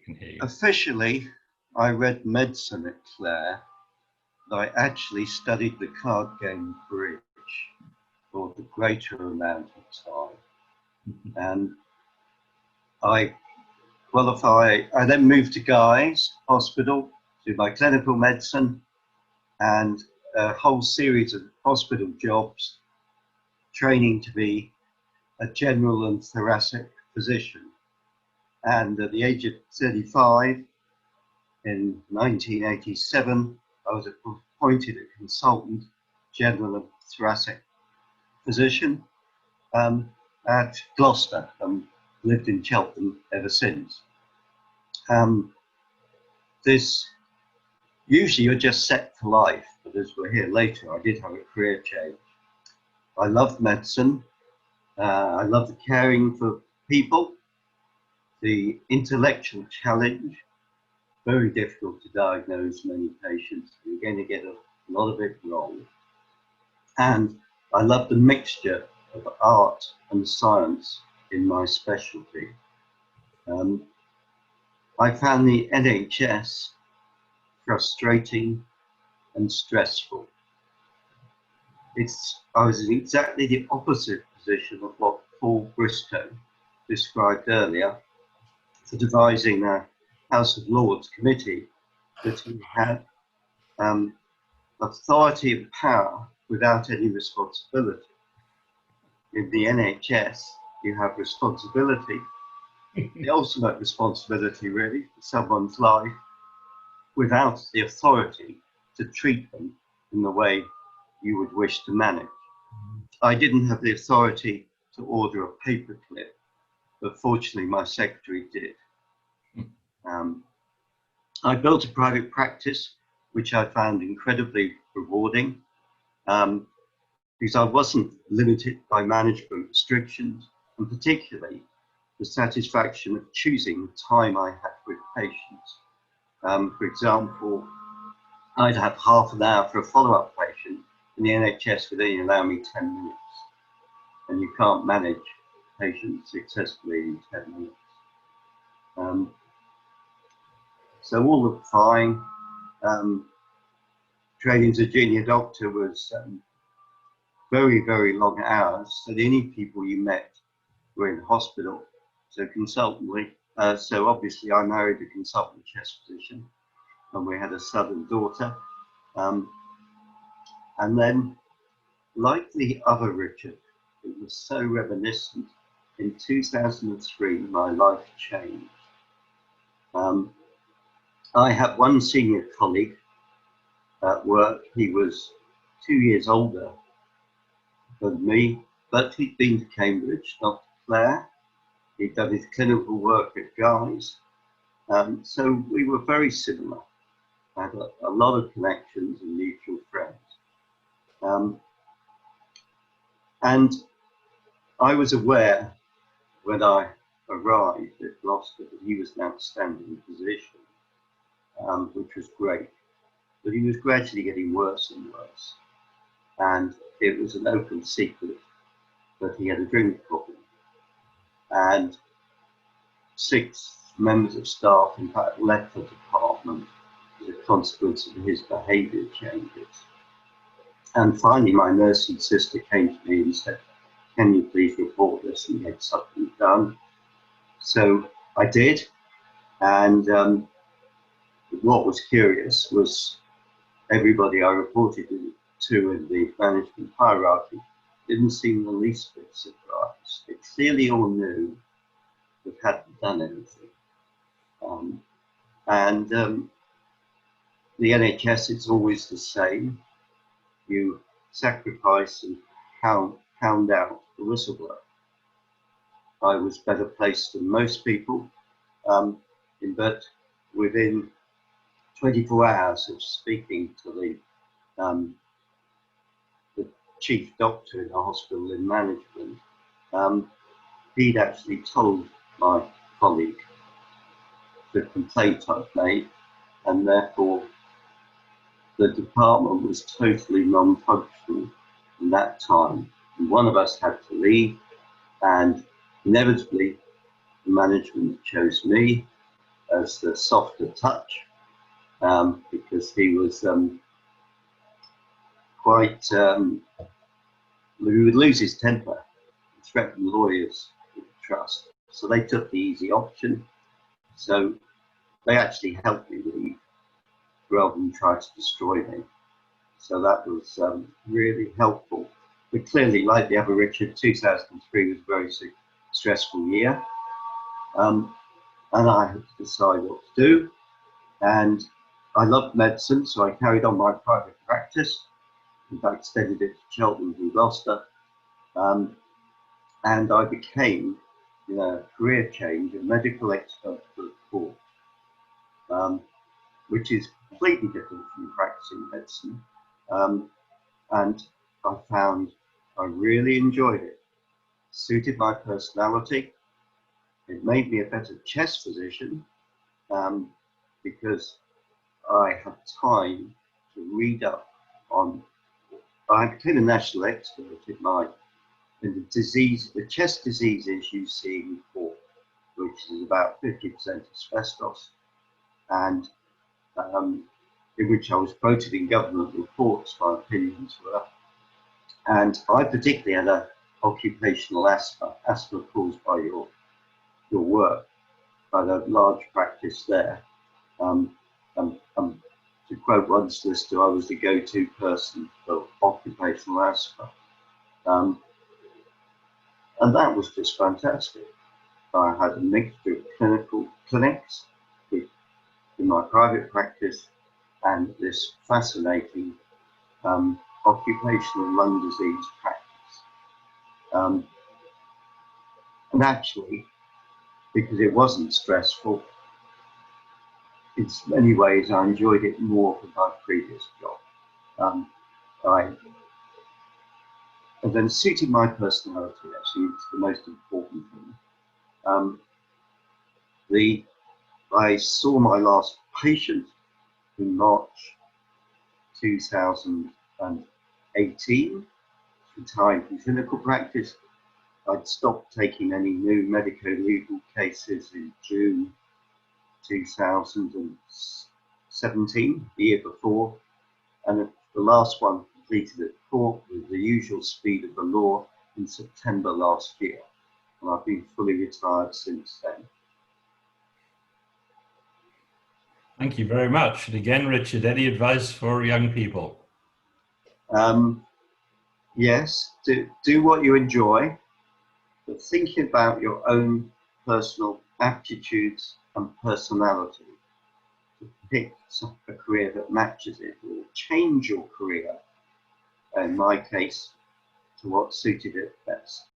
can hear you. Officially, I read medicine at Clare, but I actually studied the card game bridge for the greater amount of time. And I then moved to Guy's Hospital to do my clinical medicine and a whole series of hospital jobs, training to be a general and thoracic physician. And at the age of 35, in 1987, I was appointed a consultant general and thoracic physician at Gloucester, and lived in Cheltenham ever since. Usually you're just set for life, but as we'll hear later, I did have a career change. I loved medicine. I loved the caring for people, the intellectual challenge. Very difficult to diagnose many patients. You're going to get a lot of it wrong. And I love the mixture of art and science in my specialty. I found the NHS frustrating and stressful. I was in exactly the opposite position of what Paul Bristow described earlier for devising a House of Lords committee, that he had authority and power without any responsibility. In the NHS, you have responsibility, the ultimate responsibility really, for someone's life, without the authority to treat them in the way you would wish to manage. I didn't have the authority to order a paperclip, but fortunately my secretary did. I built a private practice, which I found incredibly rewarding, because I wasn't limited by management restrictions, and particularly the satisfaction of choosing the time I had with patients. For example, I'd have half an hour for a follow-up patient, and the NHS would only allow me 10 minutes. And you can't manage patients successfully in 10 minutes. So all looked fine. Training as a junior doctor was very, very long hours. So the only people you met were in hospital. So consultantly, so obviously I married a consultant chest physician, and we had a son and daughter. And then, like the other Richard, it was so reminiscent. In 2003, my life changed. I had one senior colleague at work. He was 2 years older than me, but he'd been to Cambridge, Dr. Clare. He'd done his clinical work at Guy's. So we were very similar. I had a lot of connections and mutual friends. And I was aware when I arrived at Gloucester that he was an outstanding physician, which was great. But he was gradually getting worse and worse. And it was an open secret that he had a drink problem. And 6 members of staff, in fact, left the department as a consequence of his behaviour changes. And finally, my nursing sister came to me and said, "Can you please report this and get something done?" So I did. And what was curious was everybody I reported to in the management hierarchy didn't seem the least bit surprised. They clearly all knew that hadn't done anything. The NHS, it's always the same. You sacrifice and hound out the whistleblower. I was better placed than most people, but within 24 hours of speaking to the chief doctor in the hospital in management, he'd actually told my colleague the complaint I'd made, and therefore the department was totally non-functional in that time. And one of us had to leave, and inevitably the management chose me as the softer touch, because he was quite, he would lose his temper, threaten lawyers with trust. So they took the easy option. So they actually helped me leave rather than try to destroy me. So that was really helpful. But clearly, like the other Richard, 2003 was a very stressful year. And I had to decide what to do. And I loved medicine, so I carried on my private practice. In fact, extended it to Cheltenham and Gloucester. And I became, in a career change, a medical expert for the court, which is completely different from practicing medicine. And I found I really enjoyed it. Suited my personality. It made me a better chest physician because I had time to read up on. I became a national expert in the disease, the chest diseases you see in court, which is about 50% asbestos, and in which I was quoted in government reports, my opinions were. And I particularly had an occupational asthma caused by your work. I had a large practice there. To quote one solicitor, I was the go-to person for occupational asthma. And that was just fantastic. I had a mixture of clinics in my private practice and this fascinating occupational lung disease practice. And actually, because it wasn't stressful, in many ways I enjoyed it more than my previous job. And then suited my personality, actually, it's the most important thing. I saw my last patient in March 2018, retired from clinical practice. I'd stopped taking any new medico-legal cases in June 2017, the year before, and the last one completed at court with the usual speed of the law in September last year, and I've been fully retired since then. Thank you very much. And again, Richard, any advice for young people? Yes, do what you enjoy, but thinking about your own personal aptitudes and personality to pick a career that matches it, or change your career, in my case, to what suited it best.